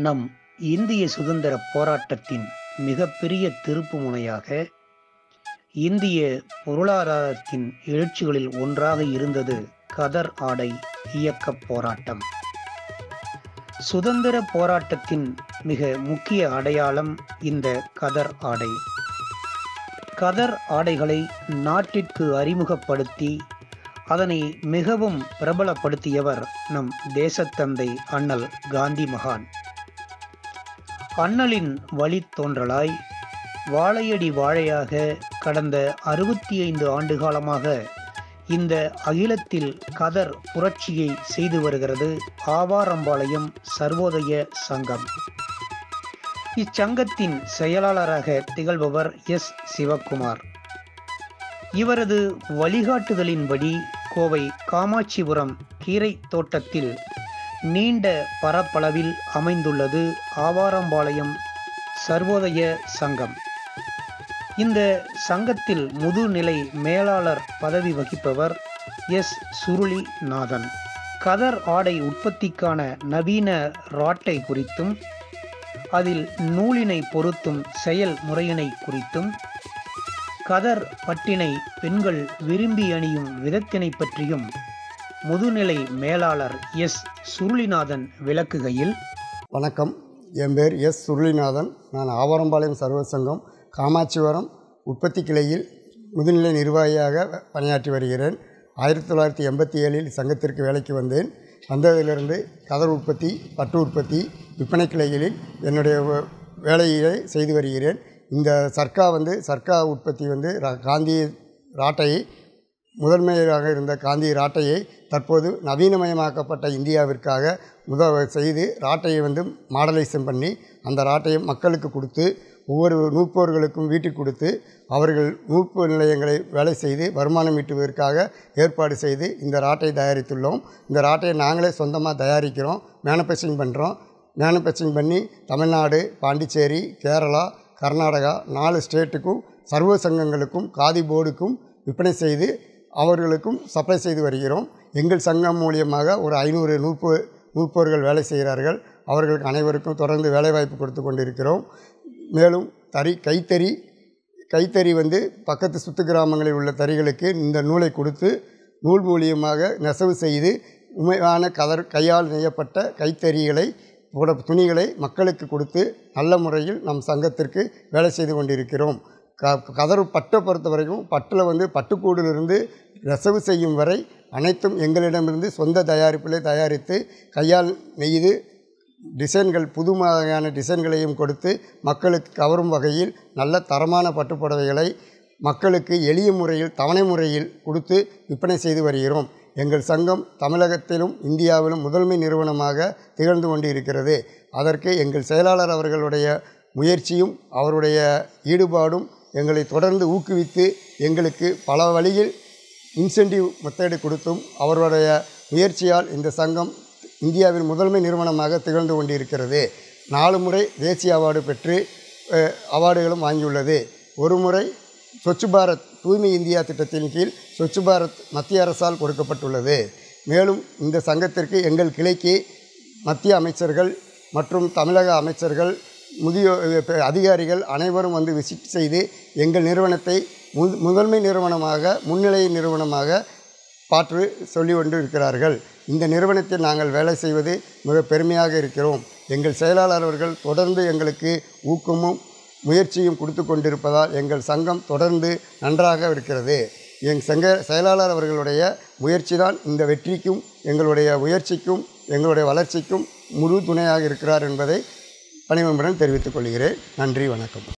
நம் இந்திய சுதந்திர போராட்டத்தின் மிகப்பெரிய திருப்பு முனையாக இந்திய பொருளாதாரத்தின் எழுச்சிகளில் ஒன்றாக இருந்தது கதர் ஆடை இயக்கப் போராட்டம். சுதந்திர போராட்டத்தின் மிக முக்கிய அடையாளம் இந்த கதர் ஆடை. கதர் ஆடைகளை நாட்டிற்கு அறிமுகப்படுத்தி அதனை மிகவும் பிரபலப்படுத்தியவர் நம் தேசத்தந்தை அண்ணல் காந்தி மகான். அண்ணலின் வழித்தோன்றலாய் வாழையடி வாழையாக கடந்த 65 ஆண்டுகாலமாக இந்த அகிலத்தில் கதர் புரட்சியை செய்து வருகிறது ஆவாரம்பாளையம் சர்வோதய சங்கம். இச்சங்கத்தின் செயலாளராக திகழ்பவர் எஸ். சிவக்குமார். இவரது வழிகாட்டுதலின்படி கோவை காமாட்சிபுரம் கீரை தோட்டத்தில் நீண்ட பரப்பளவில் அமைந்துள்ளது ஆவாரம்பாளையம் சர்வோதய சங்கம். இந்த சங்கத்தில் முதுநிலை மேலாளர் பதவி வகிப்பவர் எஸ். சுருளிநாதன். கதர் ஆடை உற்பத்திக்கான நவீன ராட்டை குறித்தும் அதில் நூலினை பொருத்தும் செயல் முறையினை குறித்தும் கதர் பட்டினை பெண்கள் விரும்பி அணியும் விதத்தினை பற்றியும் முதுநிலை மேலாளர் எஸ். சுருளிநாதன் விளக்குகையில், வணக்கம், என் பேர் எஸ். சுருளிநாதன். நான் ஆவாரம்பாளையம் சர்வ சங்கம் காமாட்சிபுரம் உற்பத்தி கிளையில் முதுநிலை நிர்வாகியாக பணியாற்றி வருகிறேன். 1987 சங்கத்திற்கு வேலைக்கு வந்தேன். வந்ததிலிருந்து கதர் உற்பத்தி, பட்டு உற்பத்தி, விற்பனை கிளைகளில் என்னுடைய வேலையை செய்து வருகிறேன். இந்த சர்க்கா உற்பத்தி காந்தி ராட்டையை முதன்மையாக இருந்த காந்தி ராட்டையை தற்போது நவீனமயமாக்கப்பட்ட இந்தியாவிற்காக செய்து ராட்டையை மாடலைசேஷன் பண்ணி அந்த ராட்டையை மக்களுக்கு கொடுத்து ஒவ்வொரு நூற்போர்களுக்கும் வீட்டுக்கு கொடுத்து அவர்கள் நூற்பு நிலையங்களை வேலை செய்து வருமானம் ஈட்டுவதற்காக ஏற்பாடு செய்து இந்த ராட்டை தயாரித்துள்ளோம். இந்த ராட்டையை நாங்களே சொந்தமாக தயாரிக்கிறோம், மேனுஃபேக்சரிங் பண்ணுறோம். மேனுஃபேக்சரிங் பண்ணி தமிழ்நாடு, பாண்டிச்சேரி, கேரளா, கர்நாடகா 4 ஸ்டேட்டுக்கும் சர்வ சங்கங்களுக்கும் காதி போர்டுக்கும் விற்பனை செய்து அவர்களுக்கும் சப்ளை செய்து வருகிறோம். எங்கள் சங்கம் மூலியமாக ஒரு 500 நூற்போர்கள் வேலை செய்கிறார்கள். அவர்களுக்கு அனைவருக்கும் தொடர்ந்து வேலைவாய்ப்பு கொடுத்து கொண்டிருக்கிறோம். மேலும் கைத்தறி பக்கத்து சுற்று கிராமங்களில் உள்ள தறிகளுக்கு இந்த நூலை கொடுத்து நூல் மூலியமாக நெசவு செய்து உண்மையான கையால் நெய்யப்பட்ட கைத்தறிகளை துணிகளை மக்களுக்கு கொடுத்து நல்ல முறையில் நம் சங்கத்திற்கு வேலை செய்து கொண்டிருக்கிறோம். கதர் பட்டை பொறுத்த வரைக்கும் பட்டில் பட்டுக்கூடிலிருந்து நெசவு செய்யும் வரை அனைத்தும் எங்களிடமிருந்து சொந்த தயாரிப்பிலே தயாரித்து கையால் நெய்து டிசைன்கள், புது வகையான டிசைன்களையும் கொடுத்து மக்களுக்கு கவரும் வகையில் நல்ல தரமான பட்டுப்புடவைகளை மக்களுக்கு எளிய முறையில் தவணை முறையில் கொடுத்து விற்பனை செய்து வருகிறோம். எங்கள் சங்கம் தமிழகத்திலும் இந்தியாவிலும் முதன்மை நிறுவனமாக திகழ்ந்து கொண்டு இருக்கிறது. அதற்கு எங்கள் செயலாளர் அவர்களுடைய முயற்சியும் அவருடைய ஈடுபாடும் எங்களை தொடர்ந்து ஊக்குவித்து எங்களுக்கு பல வழியில் இன்சென்டிவ் மெத்தேடு கொடுத்தும் அவருடைய முயற்சியால் இந்த சங்கம் இந்தியாவின் முதன்மை நிறுவனமாக திகழ்ந்து கொண்டிருக்கிறது. 4 முறை தேசிய அவார்டு பெற்று அவார்டுகளும் வாங்கியுள்ளது. ஒரு முறை ஸ்வச் பாரத் தூய்மை இந்தியா திட்டத்தின் கீழ் ஸ்வச் பாரத் மத்திய அரசால் கொடுக்கப்பட்டுள்ளது. மேலும் இந்த சங்கத்திற்கு எங்கள் கிளைக்கு மத்திய அமைச்சர்கள் மற்றும் தமிழக அமைச்சர்கள், அதிகாரிகள் அனைவரும் விசிட் செய்து எங்கள் நிறுவனத்தை முதன்மை நிறுவனமாக, முன்னிலை நிறுவனமாக பாற்று சொல்லி கொண்டு இருக்கிறார்கள். இந்த நிறுவனத்தில் நாங்கள் வேலை செய்வது மிக பெருமையாக இருக்கிறோம். எங்கள் செயலாளர் அவர்கள் தொடர்ந்து எங்களுக்கு ஊக்கமும் முயற்சியும் கொடுத்து கொண்டிருப்பதால் எங்கள் சங்கம் தொடர்ந்து நன்றாக இருக்கிறது. எங்கள் செயலாளர் அவர்களுடைய முயற்சி தான் இந்த வெற்றிக்கும் எங்களுடைய முயற்சிக்கும் எங்களுடைய வளர்ச்சிக்கும் முழு துணையாக இருக்கிறார் என்பதை பணிவுடன் தெரிவித்துக் கொள்கிறேன். நன்றி, வணக்கம்.